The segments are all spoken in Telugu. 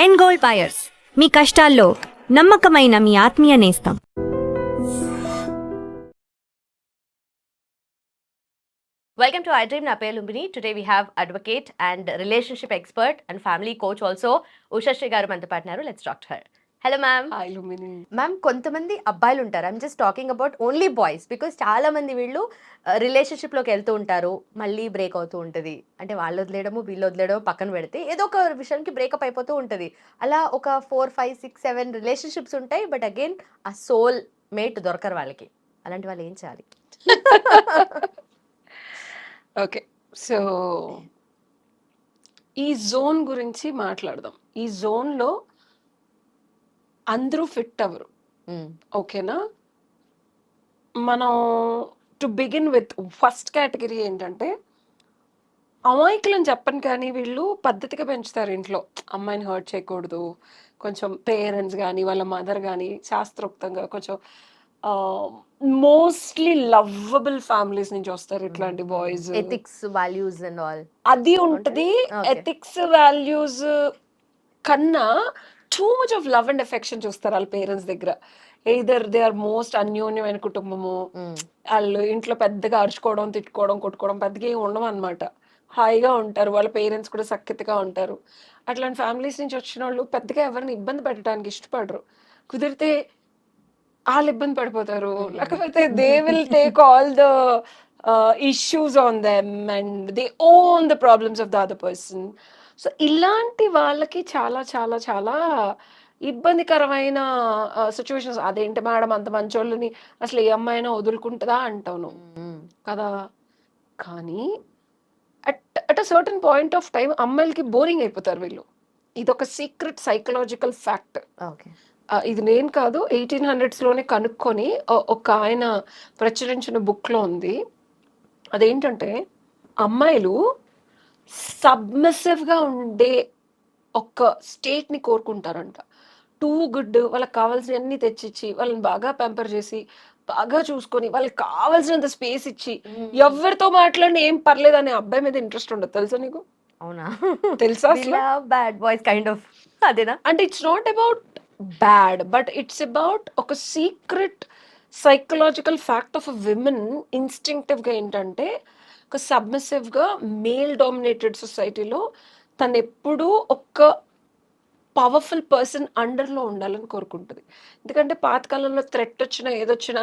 ఎండ్ గోల్డ్ బయర్స్, మీ కష్టాల్లో నమ్మకమైన మీ ఆత్మీయ నేస్తం. Welcome to iDream. Na పేరు Lumbini. Today we have advocate and relationship expert and family coach also Ushasri గారు మనతో పాటున్నారు. Let's talk to her. Hello ma'am. Hi Lumbini. Ma'am, కొంతమంది అబ్బాయిలు ఉంటారు. I'm just talking about only boys because చాలా మంది వీళ్ళు రిలేషన్షిప్లోకి వెళ్తూ ఉంటారు, మళ్ళీ బ్రేక్ అవుతూ ఉంటుంది. అంటే వాళ్ళు వదిలేయడము వీళ్ళు వదిలేయడము పక్కన పెడితే ఏదో ఒక విషయానికి బ్రేకప్ అయిపోతూ ఉంటుంది. అలా ఒక 4, 5, 6, 7 రిలేషన్షిప్స్ ఉంటాయి. బట్ అగైన్ ఆ సోల్ మేట్ దొరకరు వాళ్ళకి. అలాంటి వాళ్ళు ఏం చేయాలి? ఓకే, సో ఈ జోన్ గురించి మాట్లాడదాం. ఈ జోన్లో అందరూ ఫిట్ అవ్వరు, ఓకేనా? మనం to begin with first category ఏంటంటే అమాయకులని చెప్పను, కానీ వీళ్ళు పద్ధతిగా పెంచుతారు ఇంట్లో. అమ్మాయిని హర్ట్ చేయకూడదు, కొంచెం పేరెంట్స్ కానీ వాళ్ళ మదర్ కానీ శాస్త్రోక్తంగా కొంచెం మోస్ట్లీ లవ్వబుల్ ఫ్యామిలీస్ నుంచి వస్తారు ఇట్లాంటి boys. Ethics, values and all అది ఉంటది. ఎథిక్స్ వాల్యూస్ కన్నా too much of love and affection చూస్తారు వాళ్ళ పేరెంట్స్ దగ్గర. ఎయిదర్ దే ఆర్ మోస్ట్ అన్యోన్యమైన కుటుంబము, వాళ్ళు ఇంట్లో పెద్దగా అరుచుకోవడం, తిట్టుకోవడం, కొట్టుకోవడం పెద్దగా ఏమి ఉండవు అనమాట. హాయిగా ఉంటారు, వాళ్ళ పేరెంట్స్ కూడా సఖ్యతగా ఉంటారు. అట్లాంటి ఫ్యామిలీస్ నుంచి వచ్చిన వాళ్ళు పెద్దగా ఎవరిని ఇబ్బంది పెట్టడానికి ఇష్టపడరు. కుదిరితే వాళ్ళు ఇబ్బంది పడిపోతారు, లేకపోతే they will take all the issues on them and they own the problems of the other person. So ఇలాంటి వాళ్ళకి చాలా చాలా చాలా ఇబ్బందికరమైన సిచ్యువేషన్స్. అదేంటి మేడం అంత మంచోళ్ళని అసలు ఏ అమ్మాయినా వదులుకుంటుందా అంటాను కదా. కానీ at a certain point of time అమ్మాయిలకి బోరింగ్ అయిపోతారు వీళ్ళు. ఇది ఒక సీక్రెట్ సైకలాజికల్ ఫ్యాక్ట్. ఇది నేను కాదు, 1800s లోనే కనుక్కొని ఒక ఆయన ప్రచురించిన బుక్ లో ఉంది. అదేంటంటే అమ్మాయిలు సబ్మిసివ్ గా ఉండే ఒక స్టేట్ ని కోరుకుంటారంట. టూ గుడ్, వాళ్ళకి కావాల్సినవన్నీ తెచ్చిచ్చి వాళ్ళని బాగా పెంపర్ చేసి బాగా చూసుకొని వాళ్ళకి కావాల్సినంత స్పేస్ ఇచ్చి ఎవరితో మాట్లాడిన ఏం పర్లేదు అనే అబ్బాయి మీద ఇంట్రెస్ట్ ఉండదు. తెలుసా నీకు? అవునా? తెలుసా? బ్యాడ్ బాయ్స్ కైండ్ ఆఫ్ అదేనా? అంటే it's not about bad, but it's about ఒక secret psychological fact of a women. Instinctive గా ఏంటంటే ఒక సబ్మిసివ్ గా మేల్ డామినేటెడ్ సొసైటీలో తను ఎప్పుడూ ఒక పవర్ఫుల్ పర్సన్ అండర్లో ఉండాలని కోరుకుంటుంది. ఎందుకంటే పాతకాలంలో థ్రెట్ వచ్చినా ఏదొచ్చినా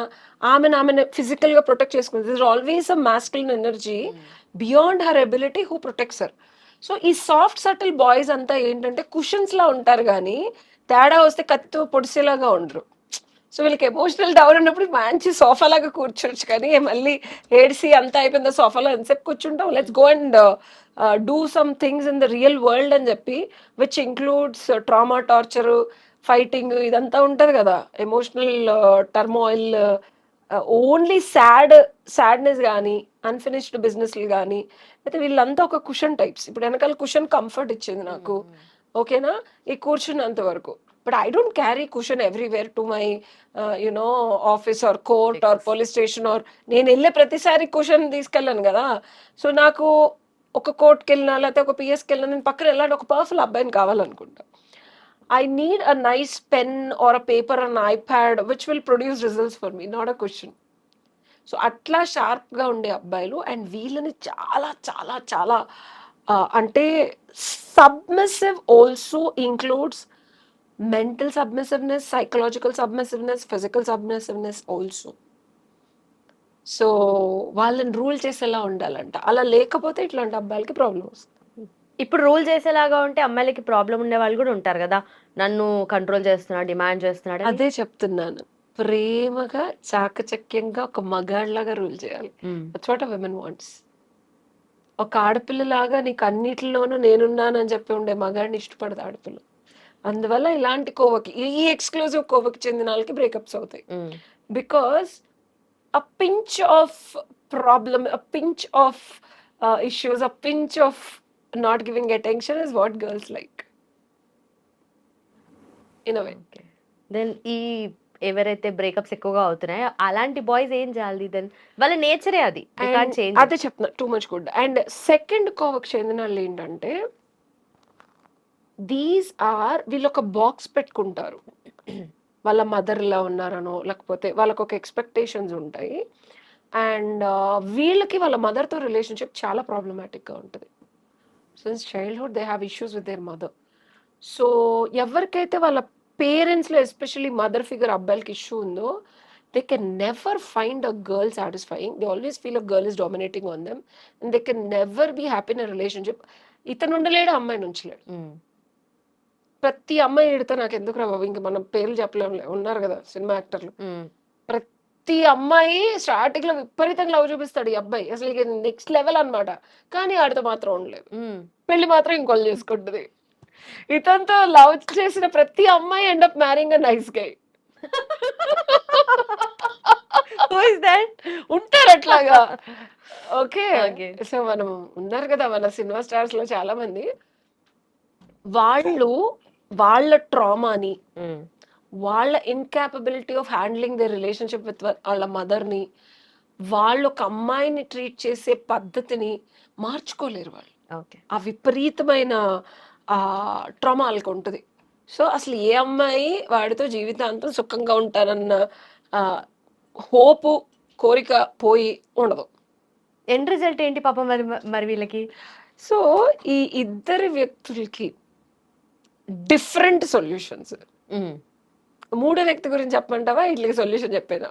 ఆమెను ఫిజికల్గా ప్రొటెక్ట్ చేసుకుంటుంది. This always a masculine energy beyond her ability who protects her. So ఈ సాఫ్ట్ సటిల్ బాయ్స్ అంతా ఏంటంటే కుషన్స్ లా ఉంటారు, కానీ తేడా వస్తే కత్తి పొడిసేలాగా ఉండరు. సో వీళ్ళకి ఎమోషనల్ డౌన్ ఉన్నప్పుడు మంచి సోఫా లాగా కూర్చోవచ్చు, కానీ మళ్ళీ ఏడిసి అంతా అయిపోయింది సోఫాలో ఎంతసేపు కూర్చుంటాం, let's go and do some things in the real world అని చెప్పి, which includes trauma, torture, fighting, ఇదంతా ఉంటుంది కదా. ఎమోషనల్ టర్మాయిల్, ఓన్లీ సాడ్నెస్ కానీ అన్ఫినిష్డ్ బిజినెస్లు కానీ. అయితే వీళ్ళంతా ఒక కుషన్ టైప్స్. ఇప్పుడు వెనకాల కుషన్ కంఫర్ట్ ఇచ్చింది నాకు, ఓకేనా, ఈ కూర్చున్నంత వరకు. But I don't carry cushion everywhere to my office or court or police station or నేను వెళ్ళే ప్రతిసారి కుషన్ తీసుకెళ్ళాను కదా. సో నాకు ఒక కోర్ట్కి వెళ్ళినా లేకపోతే ఒక పిఎస్కి వెళ్ళినా నేను పక్కన వెళ్ళాలి, ఒక పవర్ఫుల్ అబ్బాయిని కావాలనుకుంటా. I need a nice pen or a paper or an iPad which will produce results for me, not a cushion. So అట్లా షార్ప్గా ఉండే అబ్బాయిలు. అండ్ వీళ్ళని చాలా చాలా చాలా అంటే submissive also includes mental submissiveness, psychological submissiveness, physical submissiveness also. So వాళ్ళని రూల్ చేసేలా ఉండాలంట. అలా లేకపోతే ఇట్లాంటి అబ్బాయిలకి ప్రాబ్లం వస్తుంది. ఇప్పుడు రూల్ చేసేలాగా ఉంటే అమ్మాయిలకి ప్రాబ్లం ఉండే వాళ్ళు కూడా ఉంటారు కదా, నన్ను కంట్రోల్ చేస్తున్నాడు, డిమాండ్ చేస్తున్నాడు. అదే చెప్తున్నాను, ప్రేమగా చాకచక్యంగా ఒక మగాళ్ళలాగా రూల్ చేయాలి. That's what a women wants. ఒక ఆడపిల్లలాగా నీకు అన్నిటిలోనూ నేనున్నానని చెప్పి ఉండే మగాడిని ఇష్టపడదు ఆడపిల్ల. అందువల్ల ఇలాంటి కోవకి, ఈ ఎక్స్క్లూజివ్ కోవకి చెందిన వాళ్ళకి బ్రేకప్స్ అవుతాయి. Because a pinch of problem, a pinch of issues, a pinch of not giving attention is what girls like in a way. Then ఈ ఎవరైతే బ్రేకప్స్ ఎక్కువగా అవుతున్నాయో అలాంటి బాయ్స్ ఏం చేయాలి? దెన్ వాళ్ళ నేచరే అది, అదే చెప్తున్నా, too much good. And second కోవకి చెందిన వాళ్ళు ఏంటంటే వీళ్ళు ఒక బాక్స్ పెట్టుకుంటారు. వాళ్ళ మదర్ ఇలా ఉన్నారనో, లేకపోతే వాళ్ళకి ఒక ఎక్స్పెక్టేషన్స్ ఉంటాయి. అండ్ వీళ్ళకి వాళ్ళ మదర్తో రిలేషన్షిప్ చాలా ప్రాబ్లమాటిక్గా ఉంటుంది. Since childhood they have issues with their mother. So ఎవరికైతే వాళ్ళ పేరెంట్స్లో ఎస్పెషల్లీ మదర్ ఫిగర్ అబ్బాయిలకి ఇష్యూ ఉందో, they can never find a girl satisfying. They always feel a girl is dominating on them, and they can never be happy in a relationship. ఇతను ఉండలేడు, అమ్మాయిని ఉంచలేడు. ప్రతి అమ్మాయి ఎడితే నాకు ఎందుకు రా బాబు, ఇంక మనం పేర్లు చెప్పలేము, ఉన్నారు కదా సినిమా యాక్టర్లు, ప్రతి అమ్మాయి స్టార్టింగ్ లో విపరీతంగా లవ్ చూపిస్తాడు ఈ అబ్బాయి, అసలు నెక్స్ట్ లెవెల్ అన్నమాట. కానీ ఆడితో మాత్రం ఉండలేదు, పెళ్లి మాత్రం ఇంకోళ్ళు చేసుకుంటుంది. ఇతనితో లవ్ చేసిన ప్రతి అమ్మాయి end up మ్యారింగ్ a nice guy. ఉంటారు అట్లాగా. ఓకే, సో మనం ఉన్నారు కదా మన సినిమా స్టార్స్ లో చాలా మంది, వాళ్ళ ట్రామాని, వాళ్ళ ఇన్కాపబిలిటీ of handling the relationship with వాళ్ళ మదర్ని, వాళ్ళు ఒక అమ్మాయిని ట్రీట్ చేసే పద్ధతిని మార్చుకోలేరు వాళ్ళు. ఆ విపరీతమైన ట్రామా వాళ్ళకి ఉంటుంది. సో అసలు ఏ అమ్మాయి వాడితో జీవితాంతం సుఖంగా ఉంటారన్న హోపు, కోరిక పోయి ఉండదు. ఎండ్ రిజల్ట్ ఏంటి పాపం మరి వీళ్ళకి? సో ఈ ఇద్దరు వ్యక్తులకి డిఫరెంట్ సొల్యూషన్స్. మూడో వ్యక్తి గురించి చెప్పమంటావా, ఇట్లకి సొల్యూషన్ చెప్పేదా?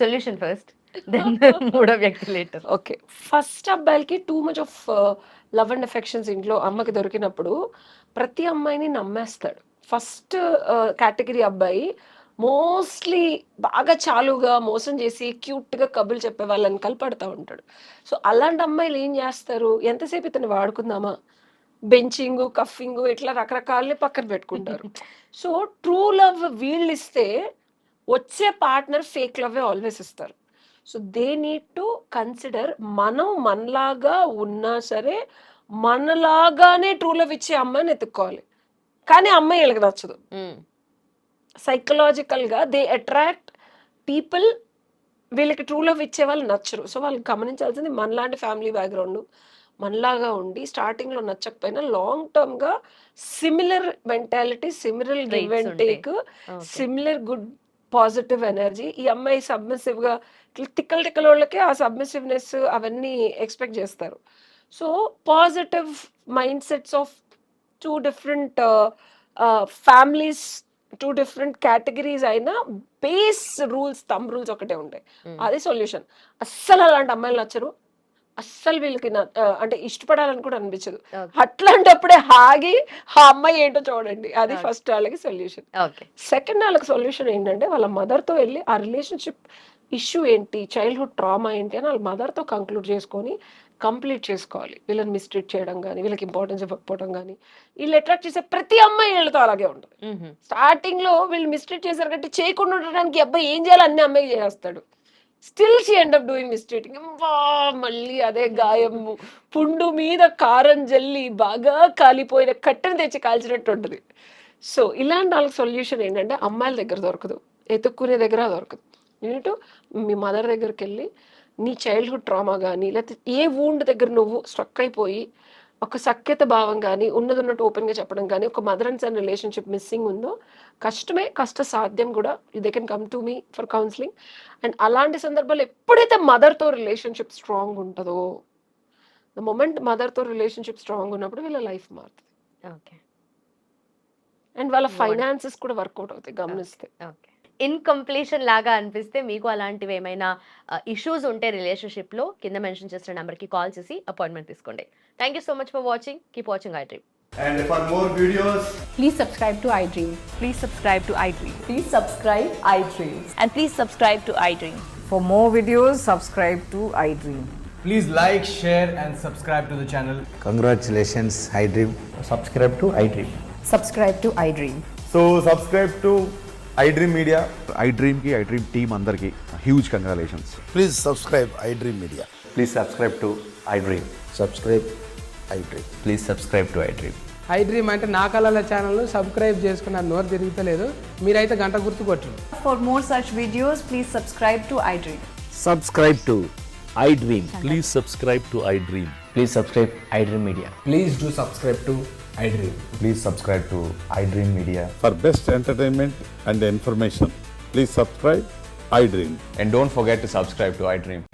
సొల్యూషన్ ఫస్ట్, దెన్ మూడో వ్యక్తి లేటర్. ఓకే, ఫస్ట్ అబ్బాయిలకి too much of love and affections ఇంట్లో అమ్మకి దొరికినప్పుడు ప్రతి అమ్మాయిని నమ్మేస్తాడు. ఫస్ట్ కేటగిరీ అబ్బాయి మోస్ట్లీ బాగా చాలుగా మోసం చేసి క్యూట్గా కబుర్లు చెప్పే వాళ్ళని కలపడతా ఉంటాడు. సో అలాంటి అమ్మాయిలు ఏం చేస్తారు, ఎంతసేపు ఇతను వాడుకుందామా, బెంచింగ్, కఫింగ్, ఇట్లా రకరకాలని పక్కన పెట్టుకుంటారు. సో ట్రూ లవ్ వీళ్ళు ఇస్తే వచ్చే పార్ట్నర్ ఫేక్ లవ్ ఆల్వేస్ ఇస్తారు. So they need to consider, మనం మనలాగా ఉన్నా సరే మనలాగానే ట్రూ లవ్ ఇచ్చే అమ్మాయిని ఎత్తుక్కోవాలి. కానీ అమ్మాయి వీళ్ళకి నచ్చదు. సైకలాజికల్ గా దే అట్రాక్ట్ పీపుల్, వీళ్ళకి ట్రూ లవ్ ఇచ్చే వాళ్ళు నచ్చరు. సో వాళ్ళకి గమనించాల్సింది, మనలాంటి ఫ్యామిలీ బ్యాక్గ్రౌండ్, మనలాగా ఉండి స్టార్టింగ్ లో నచ్చకపోయినా లాంగ్ టర్మ్ గా similar mentality, similar give and take, similar good positive energy. ఈ అమ్మాయి సబ్మిసివ్ గా తిక్కల వాళ్ళకి ఆ సబ్మిసివ్నెస్ అవన్నీ ఎక్స్పెక్ట్ చేస్తారు. So positive mind sets of two different families, two different categories అయినా బేస్ రూల్స్, థంబ్ రూల్స్ ఒకటే ఉంటాయి. అదే సొల్యూషన్. అస్సలు అలాంటి అమ్మాయిలు నచ్చరు, అస్సలు వీళ్ళకి అంటే ఇష్టపడాలని కూడా అనిపించదు. అట్లాంటప్పుడే ఆగి ఆ అమ్మాయి ఏంటో చూడండి, అది ఫస్ట్ వాళ్ళకి సొల్యూషన్. సెకండ్ వాళ్ళకి సొల్యూషన్ ఏంటంటే, వాళ్ళ మదర్తో వెళ్ళి ఆ రిలేషన్షిప్ ఇష్యూ ఏంటి, చైల్డ్హుడ్ ట్రామా ఏంటి అని వాళ్ళ మదర్తో కంక్లూడ్ చేసుకొని కంప్లీట్ చేసుకోవాలి. వీళ్ళని మిస్ట్రీట్ చేయడం కానీ, వీళ్ళకి ఇంపార్టెన్స్ ఇవ్వకపోవడం కానీ, వీళ్ళు అట్రాక్ట్ చేసే ప్రతి అమ్మాయి వీళ్ళతో అలాగే ఉంటుంది. స్టార్టింగ్ లో వీళ్ళు మిస్ట్రీట్ చేశారు కాబట్టి చేయకుండా ఉండడానికి అబ్బాయి ఏం చేయాలి అన్ని అమ్మాయికి చేస్తాడు. Still she end up doing mistreating. మళ్ళీ అదే గాయము, పుండు మీద కారం జల్లి బాగా కాలిపోయిన కట్టెను తెచ్చి కాల్చినట్టు ఉంటుంది. సో ఇలాంటి వాళ్ళకి సొల్యూషన్ ఏంటంటే, అమ్మాయిల దగ్గర దొరకదు, ఎత్తుక్కునే దగ్గర దొరకదు. యూనిట్ మీ మదర్ దగ్గరికి వెళ్ళి నీ చైల్డ్హుడ్ ట్రామా కానీ, లేకపోతే ఏ వూండ్ దగ్గర నువ్వు స్ట్రక్ అయిపోయి ఒక సఖ్యత భావం కానీ, ఉన్నట్టు ఓపెన్గా చెప్పడం కానీ, ఒక mother and son relationship missing ఉందో, కష్టమే, కష్ట సాధ్యం కూడా. They can come to me for counselling. And అలాంటి సందర్భాల్లో ఎప్పుడైతే మదర్తో రిలేషన్షిప్ స్ట్రాంగ్ ఉంటుందో, ద మొమెంట్ మదర్తో రిలేషన్షిప్ స్ట్రాంగ్ ఉన్నప్పుడు వీళ్ళ లైఫ్ మారుతుంది. ఓకే, అండ్ వాళ్ళ ఫైనాన్సెస్ కూడా వర్కౌట్ అవుతాయి గమనిస్తే. ఓకే, ఇన్కంప్లీషన్ లాగా అనిపిస్తే మీకు అలాంటివి ఏమైనా ఇష్యూస్ ఉంటే రిలేషన్షిప్లో కింద మెన్షన్ చేసిన నెంబర్కి కాల్ చేసి అపాయింట్మెంట్ తీసుకోండి. Thank you so much for watching. Keep watching iDream. And for more videos, Please subscribe to iDream. Please subscribe to iDream. Please subscribe iDream. And please subscribe to iDream. For more videos, subscribe to iDream. please like, share and subscribe to the channel. Congratulations, iDream. Subscribe to iDream. Subscribe to iDream. So subscribe to iDream Media. iDream ki iDream team అందరికి huge congratulations. Please subscribe iDream Media. Please subscribe to iDream. Subscribe iDream. Please subscribe to iDream. iDream అంటే నా కళల ఛానల్ను సబ్స్క్రైబ్ చేసుకున్న నోరు తిరుగుతలేదు, మీరైతే గంట గుర్తు కొట్టండి. For more such videos, please subscribe to iDream. Subscribe to iDream. Please subscribe to iDream. Please subscribe iDream Media. Please do subscribe to iDream. Please subscribe to iDream Media. For best entertainment and information, please subscribe iDream. And don't forget to subscribe to iDream.